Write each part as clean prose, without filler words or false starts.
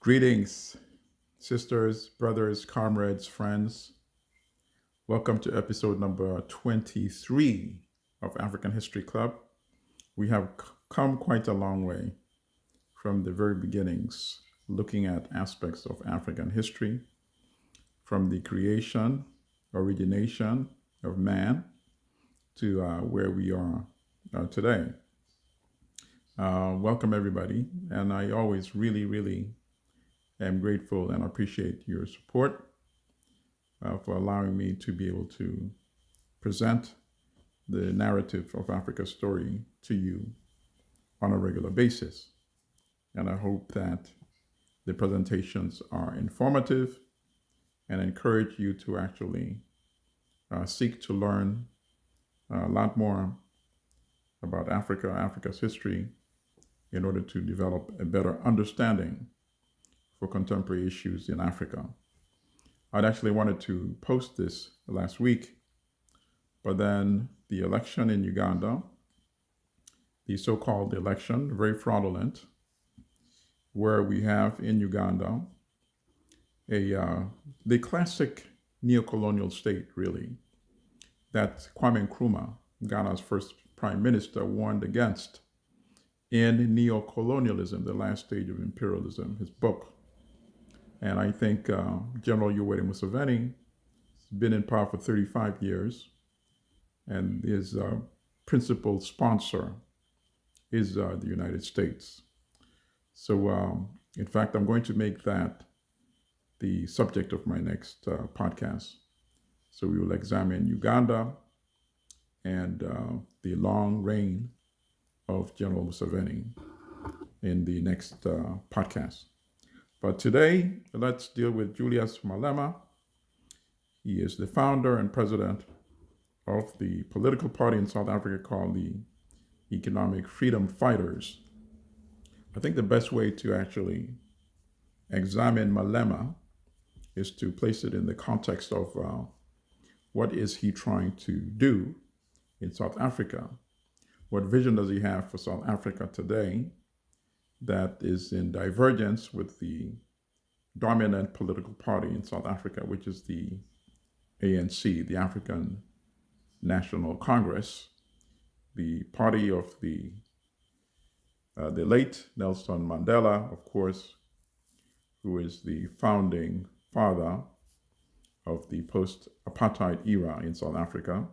Greetings, sisters, brothers, comrades, friends. Welcome to episode number 23 of African History Club. We have come quite a long way from the very beginnings, looking at aspects of African history, from the creation, origination of man to where we are today. Welcome, everybody. And I always really am grateful and appreciate your support for allowing me to be able to present the narrative of Africa's story to you on a regular basis. And I hope that the presentations are informative and encourage you to actually seek to learn a lot more about Africa, Africa's history, in order to develop a better understanding for contemporary issues in Africa. I'd actually wanted to post this last week, but then the election in Uganda, the so-called election, very fraudulent, where we have in Uganda the classic neocolonial state, really, that Kwame Nkrumah, Ghana's first prime minister, warned against in Neocolonialism, the last stage of imperialism, his book. And I think General Yoweri Museveni has been in power for 35 years, and his principal sponsor is the United States. So, in fact, I'm going to make that the subject of my next podcast. So we will examine Uganda and the long reign of General Museveni in the next podcast. But today, let's deal with Julius Malema. He is the founder and president of the political party in South Africa called the Economic Freedom Fighters. I think the best way to actually examine Malema is to place it in the context of what is he trying to do in South Africa? What vision does he have for South Africa today that is in divergence with the dominant political party in South Africa, which is the ANC, the African National Congress, the party of the late Nelson Mandela, of course, who is the founding father of the post-apartheid era in South Africa,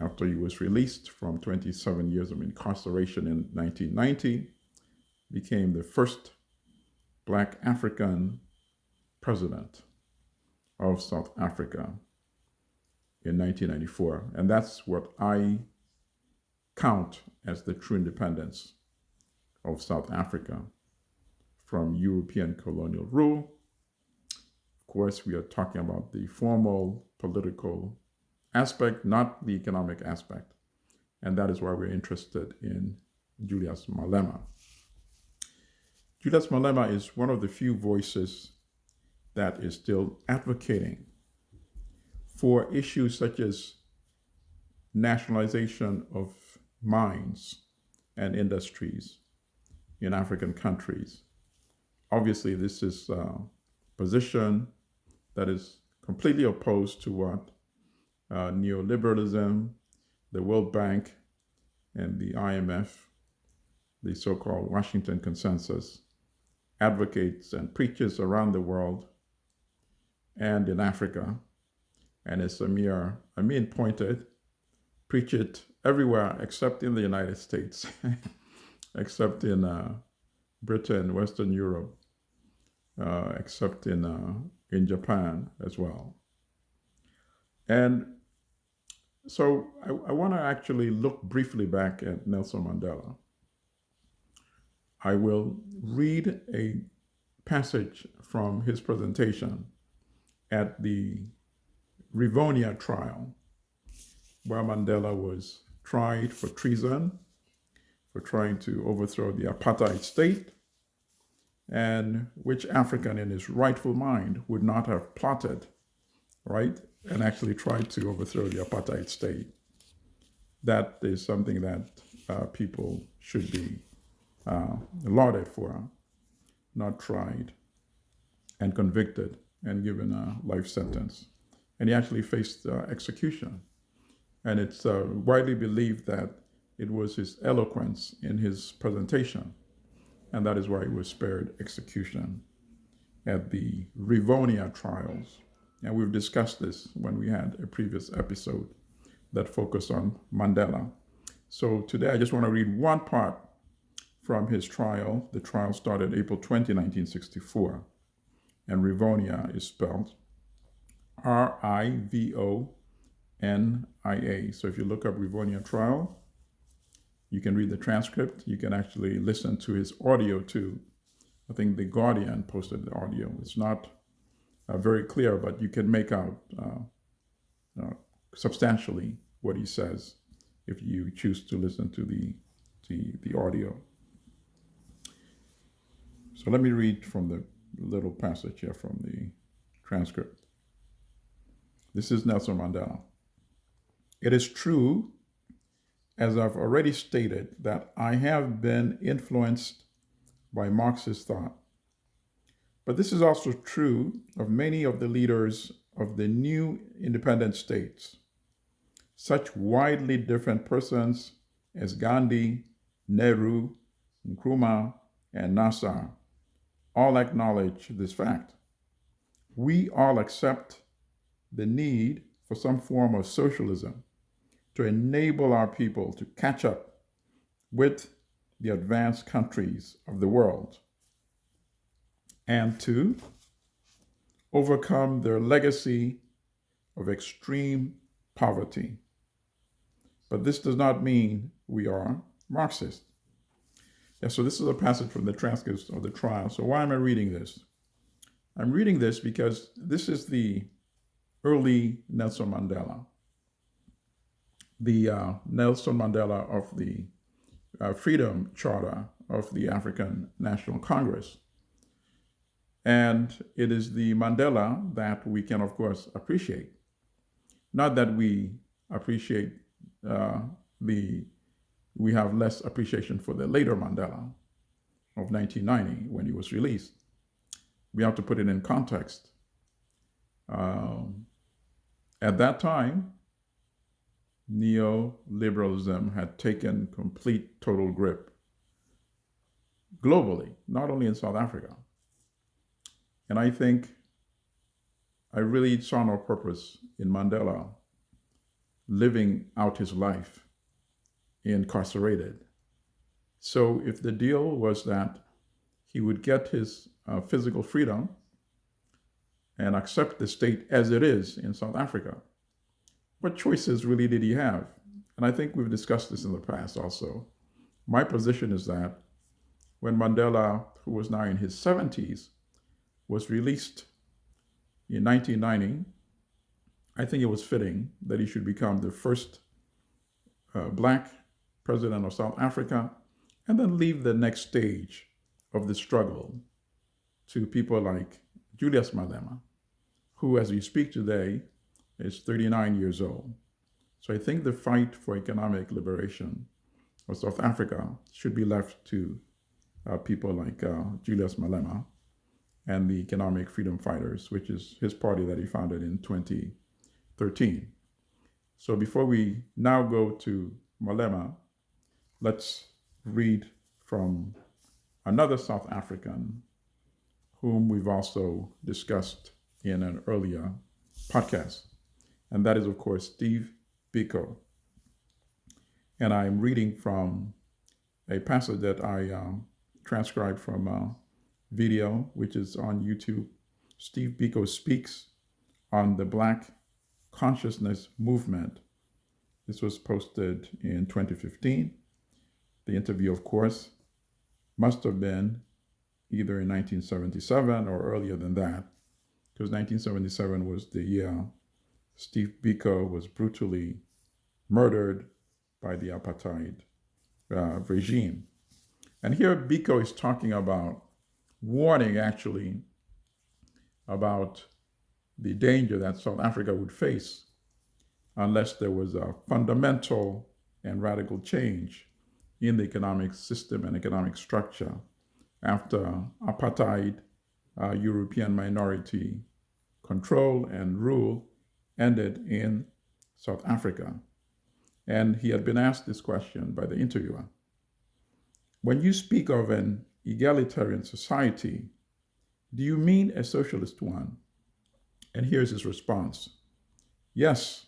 after he was released from 27 years of incarceration in 1990, became the first Black African president of South Africa in 1994. And that's what I count as the true independence of South Africa from European colonial rule. Of course, we are talking about the formal political aspect, not the economic aspect. And that is why we're interested in Julius Malema. Julius Malema is one of the few voices that is still advocating for issues such as nationalization of mines and industries in African countries. Obviously, this is a position that is completely opposed to what neoliberalism, the World Bank, and the IMF, the so-called Washington Consensus, advocates and preaches around the world and in Africa. And as Amin pointed, preach it everywhere except in the United States, except in Britain, Western Europe, except in Japan as well. And so I want to actually look briefly back at Nelson Mandela. I will read a passage from his presentation at the Rivonia trial, where Mandela was tried for treason, for trying to overthrow the apartheid state, and which African in his rightful mind would not have plotted, right, and actually tried to overthrow the apartheid state. That is something that people should be lauded for. not tried, and convicted and given a life sentence. And he actually faced execution. And it's widely believed that it was his eloquence in his presentation, and that is why he was spared execution at the Rivonia trials. And we've discussed this when we had a previous episode that focused on Mandela. So today I just want to read one part from his trial. The trial started April 20, 1964, and Rivonia is spelled Rivonia. So if you look up Rivonia trial, you can read the transcript. You can actually listen to his audio too. I think The Guardian posted the audio. It's not very clear, but you can make out substantially what he says if you choose to listen to the audio. So let me read from the little passage here from the transcript. This is Nelson Mandela. It is true, as I've already stated, that I have been influenced by Marxist thought. But this is also true of many of the leaders of the new independent states. Such widely different persons as Gandhi, Nehru, Nkrumah, and Nasser all acknowledge this fact. We all accept the need for some form of socialism to enable our people to catch up with the advanced countries of the world and to overcome their legacy of extreme poverty. But this does not mean we are Marxist. Yeah, so this is a passage from the transcripts of the trial. So why am I reading this? I'm reading this because this is the early Nelson Mandela. The Nelson Mandela of the Freedom Charter of the African National Congress. And it is the Mandela that we can, of course, appreciate. Not that we appreciate we have less appreciation for the later Mandela of 1990 when he was released. We have to put it in context. At that time, neoliberalism had taken complete, total grip globally, not only in South Africa. And I think I really saw no purpose in Mandela living out his life incarcerated. So if the deal was that he would get his physical freedom and accept the state as it is in South Africa, what choices really did he have? And I think we've discussed this in the past also. My position is that when Mandela, who was now in his 70s, was released in 1990, I think it was fitting that he should become the first Black president of South Africa and then leave the next stage of the struggle to people like Julius Malema, who, as we speak today, is 39 years old. So I think the fight for economic liberation of South Africa should be left to people like Julius Malema and the Economic Freedom Fighters, which is his party that he founded in 2013. So before we now go to Malema, let's read from another South African whom we've also discussed in an earlier podcast. And that is, of course, Steve Biko. And I'm reading from a passage that I transcribed from a video, which is on YouTube. Steve Biko speaks on the Black Consciousness Movement. This was posted in 2015. The interview, of course, must have been either in 1977 or earlier than that, because 1977 was the year Steve Biko was brutally murdered by the apartheid regime. And here Biko is talking about, warning actually, about the danger that South Africa would face unless there was a fundamental and radical change in the economic system and economic structure after apartheid, European minority control and rule ended in South Africa. And he had been asked this question by the interviewer. When you speak of an egalitarian society, do you mean a socialist one? And here's his response. Yes,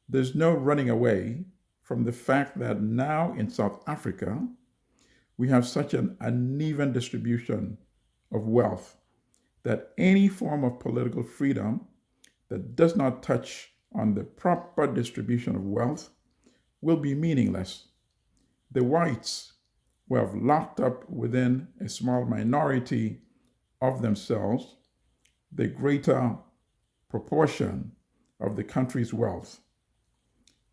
there's no running away from the fact that now in South Africa, we have such an uneven distribution of wealth that any form of political freedom that does not touch on the proper distribution of wealth will be meaningless. The whites who have locked up within a small minority of themselves the greater proportion of the country's wealth.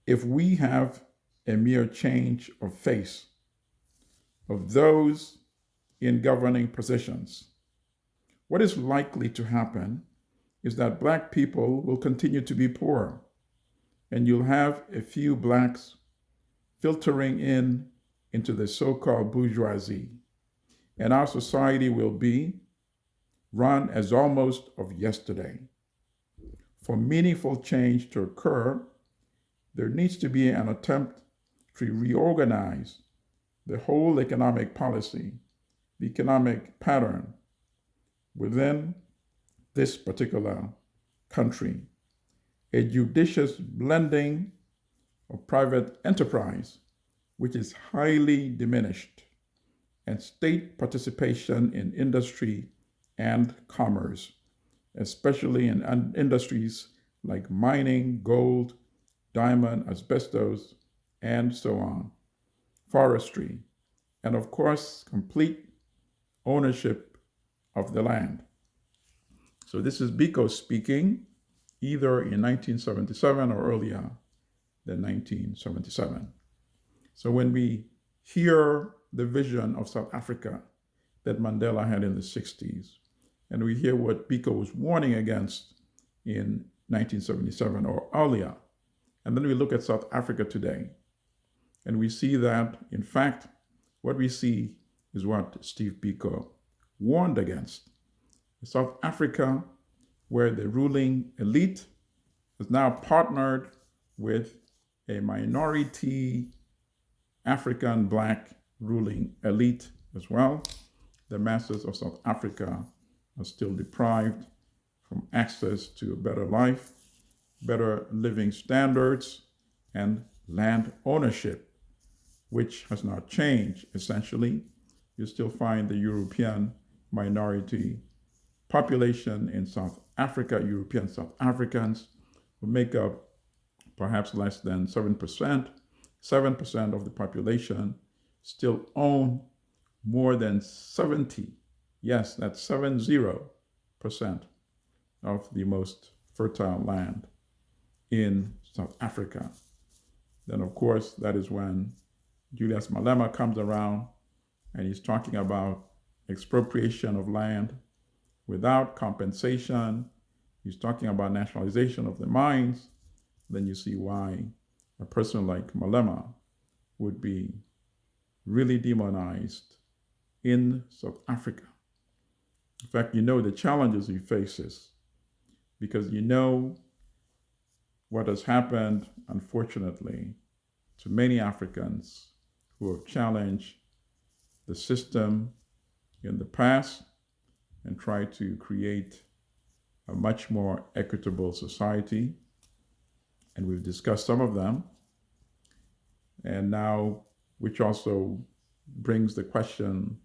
If we have a mere change of face of those in governing positions, what is likely to happen is that Black people will continue to be poor, and you'll have a few Blacks filtering into the so-called bourgeoisie, and our society will be run as almost of yesterday. For meaningful change to occur, there needs to be an attempt to reorganize the whole economic policy, the economic pattern within this particular country. A judicious blending of private enterprise, which is highly diminished, and state participation in industry and commerce, especially in industries like mining, gold, diamond, asbestos, and so on, forestry, and of course, complete ownership of the land. So this is Biko speaking, either in 1977 or earlier than 1977. So when we hear the vision of South Africa that Mandela had in the 60s, and we hear what Biko was warning against in 1977 or earlier, and then we look at South Africa today, and we see that, in fact, what we see is what Steve Biko warned against. South Africa, where the ruling elite is now partnered with a minority African Black ruling elite as well. The masses of South Africa are still deprived from access to a better life, better living standards, and land ownership, which has not changed. Essentially, you still find the European minority population in South Africa, European South Africans, who make up perhaps less than 7%. 7% of the population still own more than 70, yes, that's 70% of the most fertile land in South Africa. Then, of course, that is when Julius Malema comes around and he's talking about expropriation of land without compensation. He's talking about nationalization of the mines. Then you see why a person like Malema would be really demonized in South Africa. In fact, you know the challenges he faces because you know what has happened, unfortunately, to many Africans who have challenged the system in the past and tried to create a much more equitable society. And we've discussed some of them. And now, which also brings the question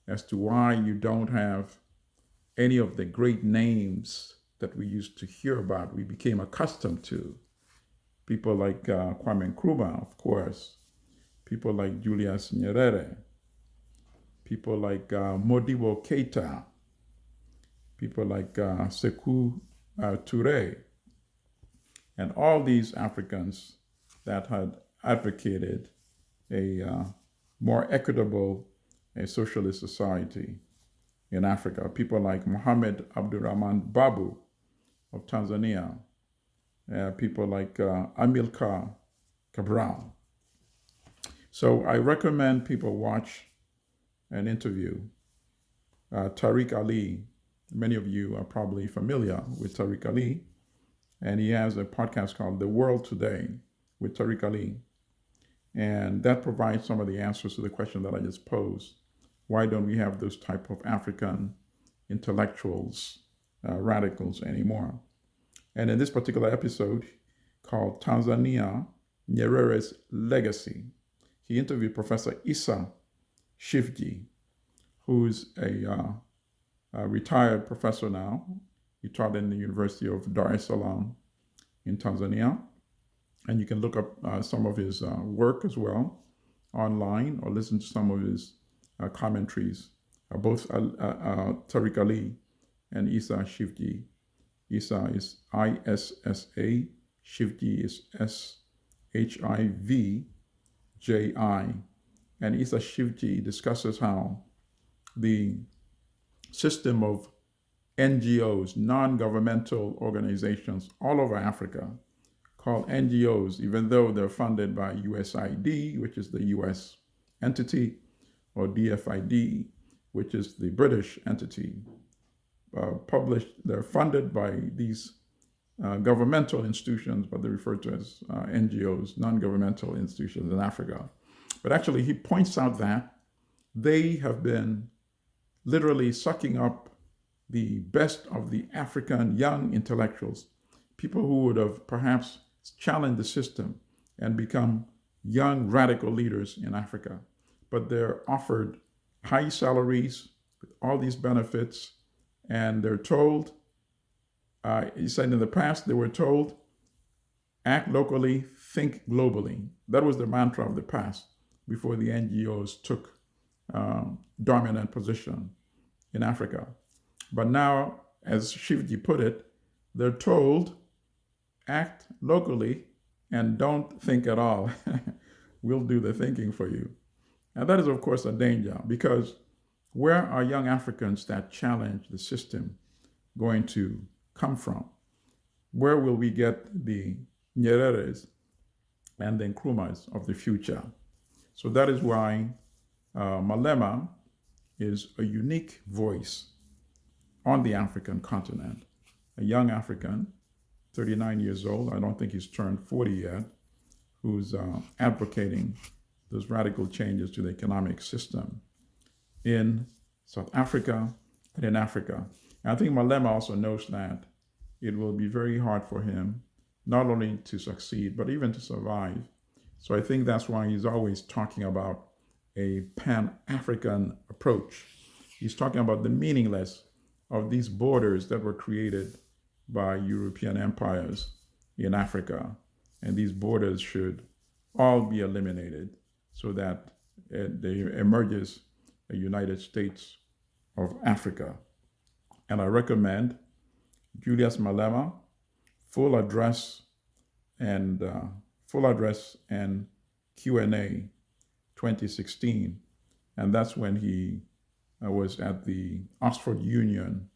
as to why you don't have any of the great names that we used to hear about, we became accustomed to. People like Kwame Nkrumah, of course. People like Julius Nyerere. People like Modibo Keita. People like Sekou Touré. And all these Africans that had advocated a more equitable socialist society in Africa. People like Mohamed Abdurrahman Babu of Tanzania. People like Amilcar Cabral. So I recommend people watch an interview Tariq Ali. Many of you are probably familiar with Tariq Ali, and he has a podcast called The World Today with Tariq Ali. And that provides some of the answers to the question that I just posed. Why don't we have those type of African intellectuals, radicals anymore? And in this particular episode called Tanzania, Nyerere's Legacy, he interviewed Professor Issa Shivji, who's a retired professor now. He taught in the University of Dar es Salaam in Tanzania. And you can look up some of his work as well online, or listen to some of his commentaries. Both Tariq Ali and Issa Shivji. Issa is ISSA, Shivji is SHIVJI. And Issa Shivji discusses how the system of NGOs, non-governmental organizations all over Africa, called NGOs, even though they're funded by USAID, which is the US entity, or DFID, which is the British entity, they're funded by these governmental institutions, but they're referred to as NGOs, non-governmental institutions in Africa. But actually, he points out that they have been literally sucking up the best of the African young intellectuals, people who would have perhaps challenged the system and become young radical leaders in Africa. But they're offered high salaries with all these benefits, and they're told, he said in the past, they were told, act locally, think globally. That was the mantra of the past before the NGOs took dominant position in Africa. But now, as Shivji put it, they're told, act locally and don't think at all. We'll do the thinking for you. And that is, of course, a danger, because where are young Africans that challenge the system going to come from? Where will we get the Nyereres and the Nkrumahs of the future? So that is why Malema is a unique voice on the African continent, a young African, 39 years old, I don't think he's turned 40 yet, who's advocating those radical changes to the economic system in South Africa and in Africa. And I think Malema also knows that it will be very hard for him not only to succeed, but even to survive. So I think that's why he's always talking about a Pan-African approach. He's talking about the meaningless of these borders that were created by European empires in Africa. And these borders should all be eliminated so that there emerges a United States of Africa. And I recommend Julius Malema, full address and Q&A 2016. And that's when he was at the Oxford Union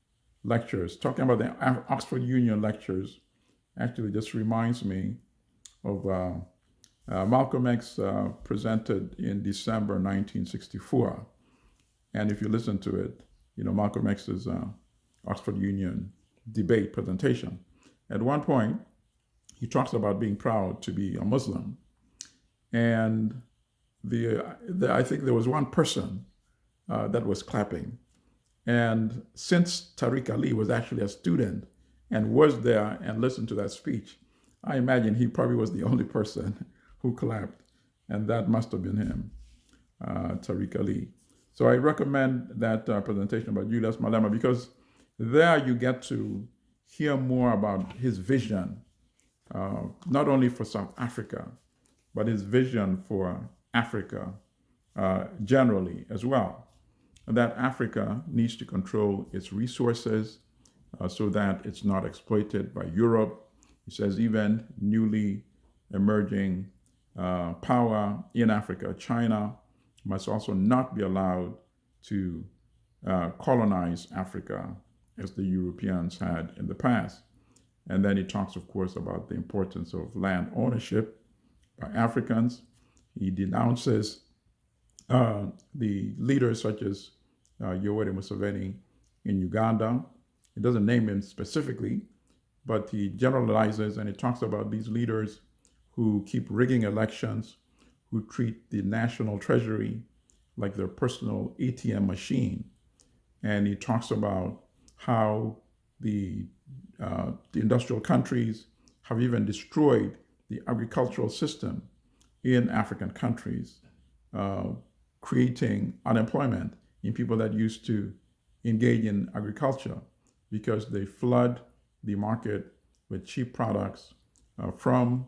lectures. Talking about the Oxford Union lectures actually just reminds me of Malcolm X presented in December 1964. And if you listen to it, Malcolm X's Oxford Union debate presentation. At one point, he talks about being proud to be a Muslim. And I think there was one person that was clapping. And since Tariq Ali was actually a student and was there and listened to that speech, I imagine he probably was the only person who clapped. And that must have been him, Tariq Ali. So I recommend that presentation by Julius Malema, because there you get to hear more about his vision, not only for South Africa, but his vision for Africa generally as well. And that Africa needs to control its resources so that it's not exploited by Europe. He says even newly emerging power in Africa, China, must also not be allowed to colonize Africa as the Europeans had in the past. And then he talks, of course, about the importance of land ownership by Africans. He denounces the leaders such as Yoweri Museveni in Uganda. It doesn't name him specifically, but he generalizes and he talks about these leaders who keep rigging elections, who treat the national treasury like their personal ATM machine. And he talks about how the industrial countries have even destroyed the agricultural system in African countries, uh, creating unemployment in people that used to engage in agriculture because they flood the market with cheap products from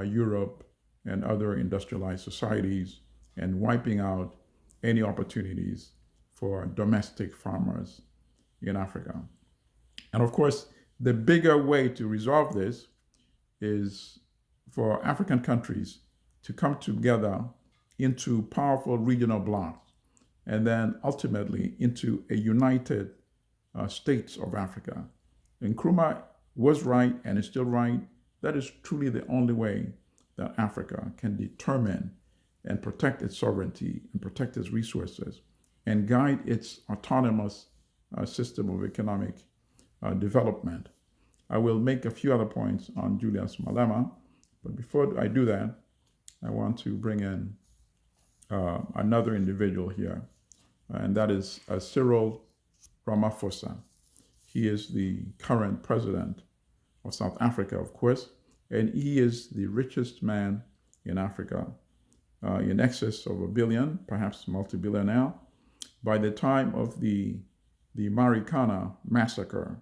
Europe and other industrialized societies and wiping out any opportunities for domestic farmers in Africa. And of course, the bigger way to resolve this is for African countries to come together into powerful regional blocs and then ultimately into a united states of Africa. And Nkrumah was right and is still right. That is truly the only way that Africa can determine and protect its sovereignty and protect its resources and guide its autonomous system of economic development. I will make a few other points on Julius Malema, but before I do that, I want to bring in another individual here, and that is Cyril Ramaphosa. He is the current president of South Africa, of course, and he is the richest man in Africa, in excess of $1 billion, perhaps multi-billionaire. By the time of the Marikana massacre,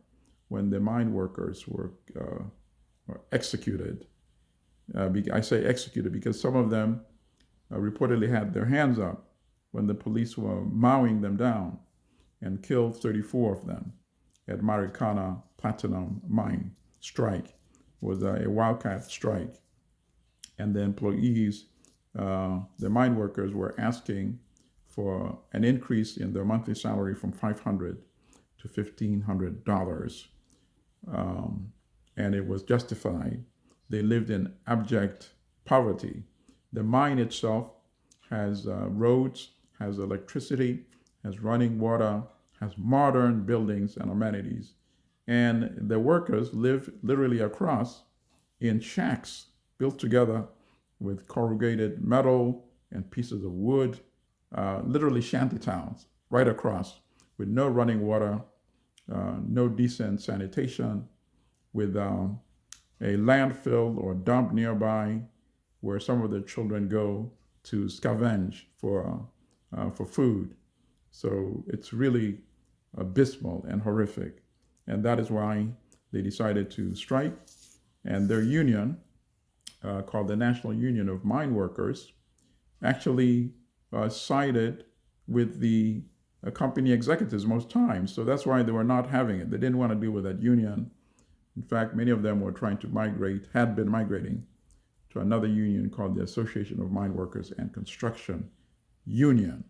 when the mine workers were executed, I say executed because some of them reportedly had their hands up when the police were mowing them down and killed 34 of them at Marikana Platinum Mine strike. It was a wildcat strike. And the employees, the mine workers were asking for an increase in their monthly salary from $500 to $1,500. And it was justified. They lived in abject poverty. The mine itself has roads, has electricity, has running water, has modern buildings and amenities. And the workers live literally across in shacks built together with corrugated metal and pieces of wood, literally shanty towns right across with no running water, no decent sanitation, with a landfill or dump nearby where some of the children go to scavenge for food. So it's really abysmal and horrific. And that is why they decided to strike. And their union, called the National Union of Mine Workers, actually sided with the company executives most times. So that's why they were not having it. They didn't want to deal with that union. In fact, many of them were trying to migrate, had been migrating to another union called the Association of Mine Workers and Construction Union.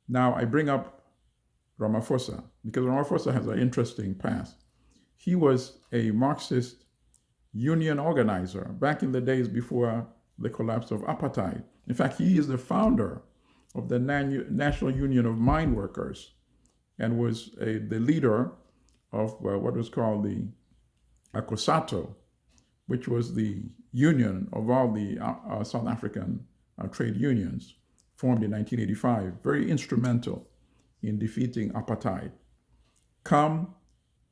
Now, I bring up Ramaphosa because Ramaphosa has an interesting past. He was a Marxist union organizer back in the days before the collapse of apartheid. In fact, he is the founder of the National Union of Mine Workers and was the leader of what was called the COSATU, which was the union of all the South African trade unions formed in 1985, very instrumental in defeating apartheid. Come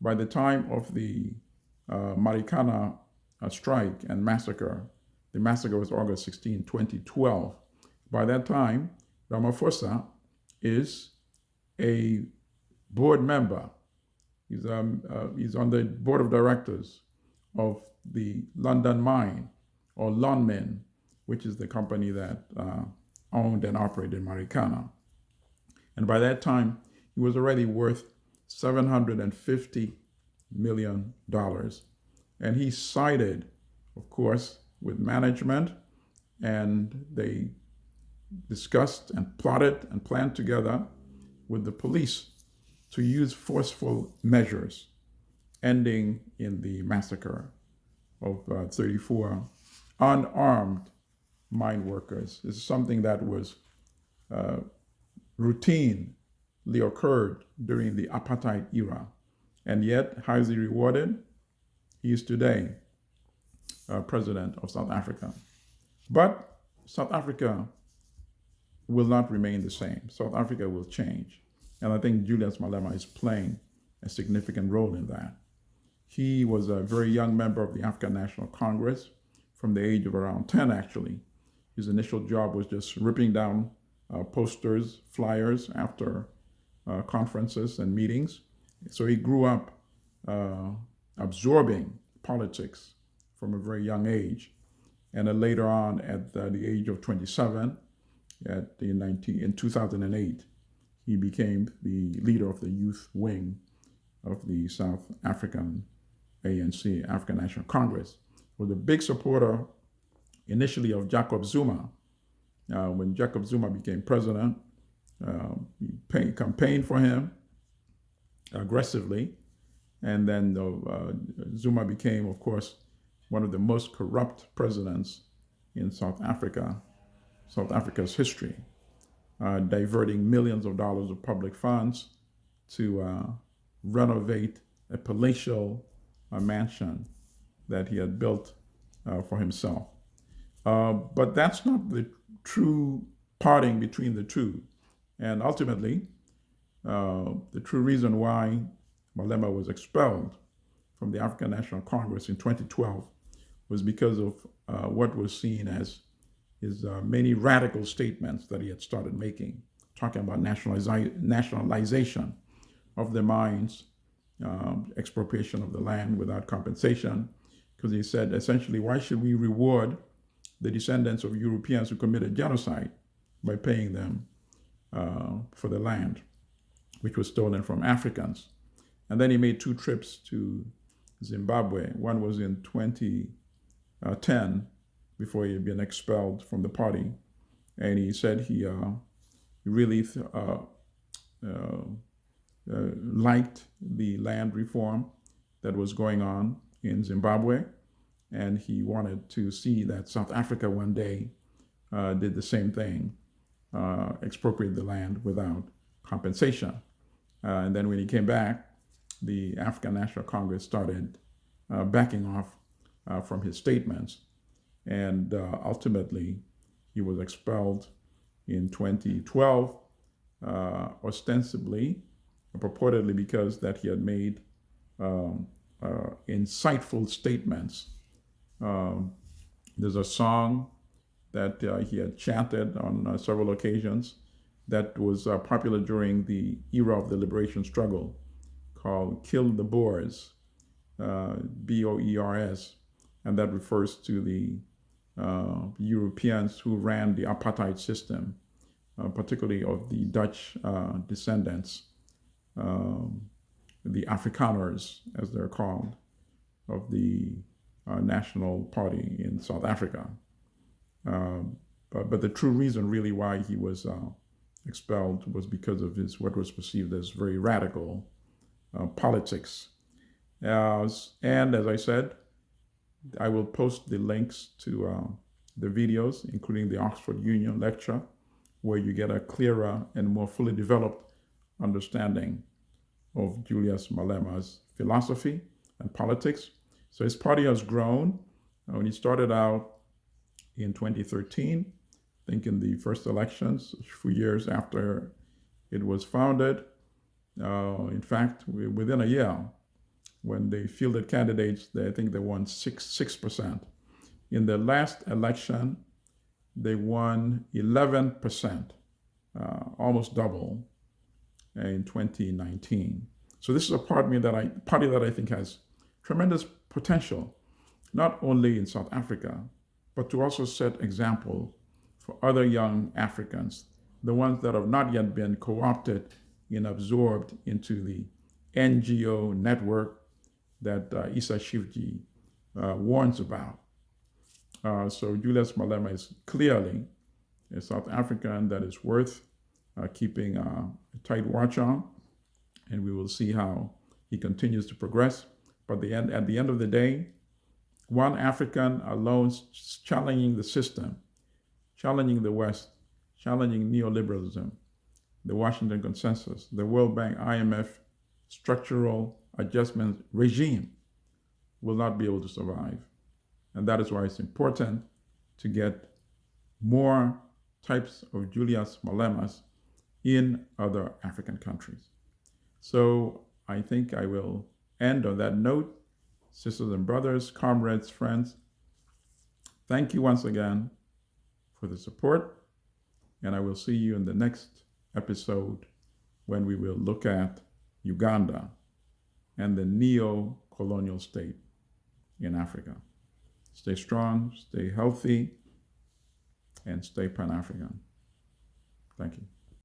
by the time of the Marikana strike and massacre, the massacre was August 16, 2012. By that time, Ramaphosa is a board member. He's on the board of directors of the London Mine, or Lonmin, which is the company that owned and operated Marikana. And by that time, he was already worth $750 million. And he sided, of course, with management, and they discussed and plotted and planned together with the police to use forceful measures, ending in the massacre of 34 unarmed mine workers. This is something that was routine occurred during the apartheid era. And yet, how is he rewarded? He is today president of South Africa. But South Africa will not remain the same. South Africa will change. And I think Julius Malema is playing a significant role in that. He was a very young member of the African National Congress from the age of around 10, actually. His initial job was just ripping down posters, flyers after conferences and meetings. So he grew up absorbing politics from a very young age. And then later on, at the age of 27, in 2008, he became the leader of the youth wing of the South African ANC, African National Congress. He was a big supporter initially of Jacob Zuma. When Jacob Zuma became president, he campaigned for him aggressively. And then Zuma became, of course, one of the most corrupt presidents in South Africa's history, diverting millions of dollars of public funds to renovate a palatial mansion that he had built for himself. But that's not the true parting between the two. And ultimately, the true reason why Malema was expelled from the African National Congress in 2012 was because of what was seen as his many radical statements that he had started making, talking about nationalization of the mines, expropriation of the land without compensation, because he said, essentially, why should we reward the descendants of Europeans who committed genocide by paying them for the land, which was stolen from Africans? And then he made 2 trips to Zimbabwe. One was in 2010, before he had been expelled from the party. And he said he really liked the land reform that was going on in Zimbabwe. And he wanted to see that South Africa one day did the same thing, expropriate the land without compensation. And then when he came back, the African National Congress started backing off from his statements. And ultimately, he was expelled in 2012, ostensibly, purportedly because that he had made insightful statements. There's a song that he had chanted on several occasions that was popular during the era of the liberation struggle, called Kill the Boers, Boers, and that refers to the Europeans who ran the apartheid system, particularly of the Dutch descendants, the Afrikaners, as they're called, of the National Party in South Africa. But the true reason really why he was expelled was because of his what was perceived as very radical politics. And as I said, I will post the links to the videos, including the Oxford Union lecture, where you get a clearer and more fully developed understanding of Julius Malema's philosophy and politics. So his party has grown. When he started out in 2013, I think in the first elections, a few years after it was founded, in fact, within a year, when they fielded candidates, I think they won 6%. In the last election, they won 11%, almost double in 2019. So this is a party that I think has tremendous potential, not only in South Africa, but to also set example for other young Africans, the ones that have not yet been co-opted and absorbed into the NGO network that Issa Shivji warns about. So Julius Malema is clearly a South African that is worth keeping a tight watch on, and we will see how he continues to progress. But at the end of the day, one African alone challenging the system, challenging the West, challenging neoliberalism, the Washington Consensus, the World Bank, IMF structural adjustment regime will not be able to survive. And that is why it's important to get more types of Julius Malemas in other African countries. So I think I will end on that note. Sisters and brothers, comrades, friends, thank you once again for the support. And I will see you in the next episode when we will look at Uganda and the neo-colonial state in Africa. Stay strong, stay healthy, and stay Pan-African. Thank you.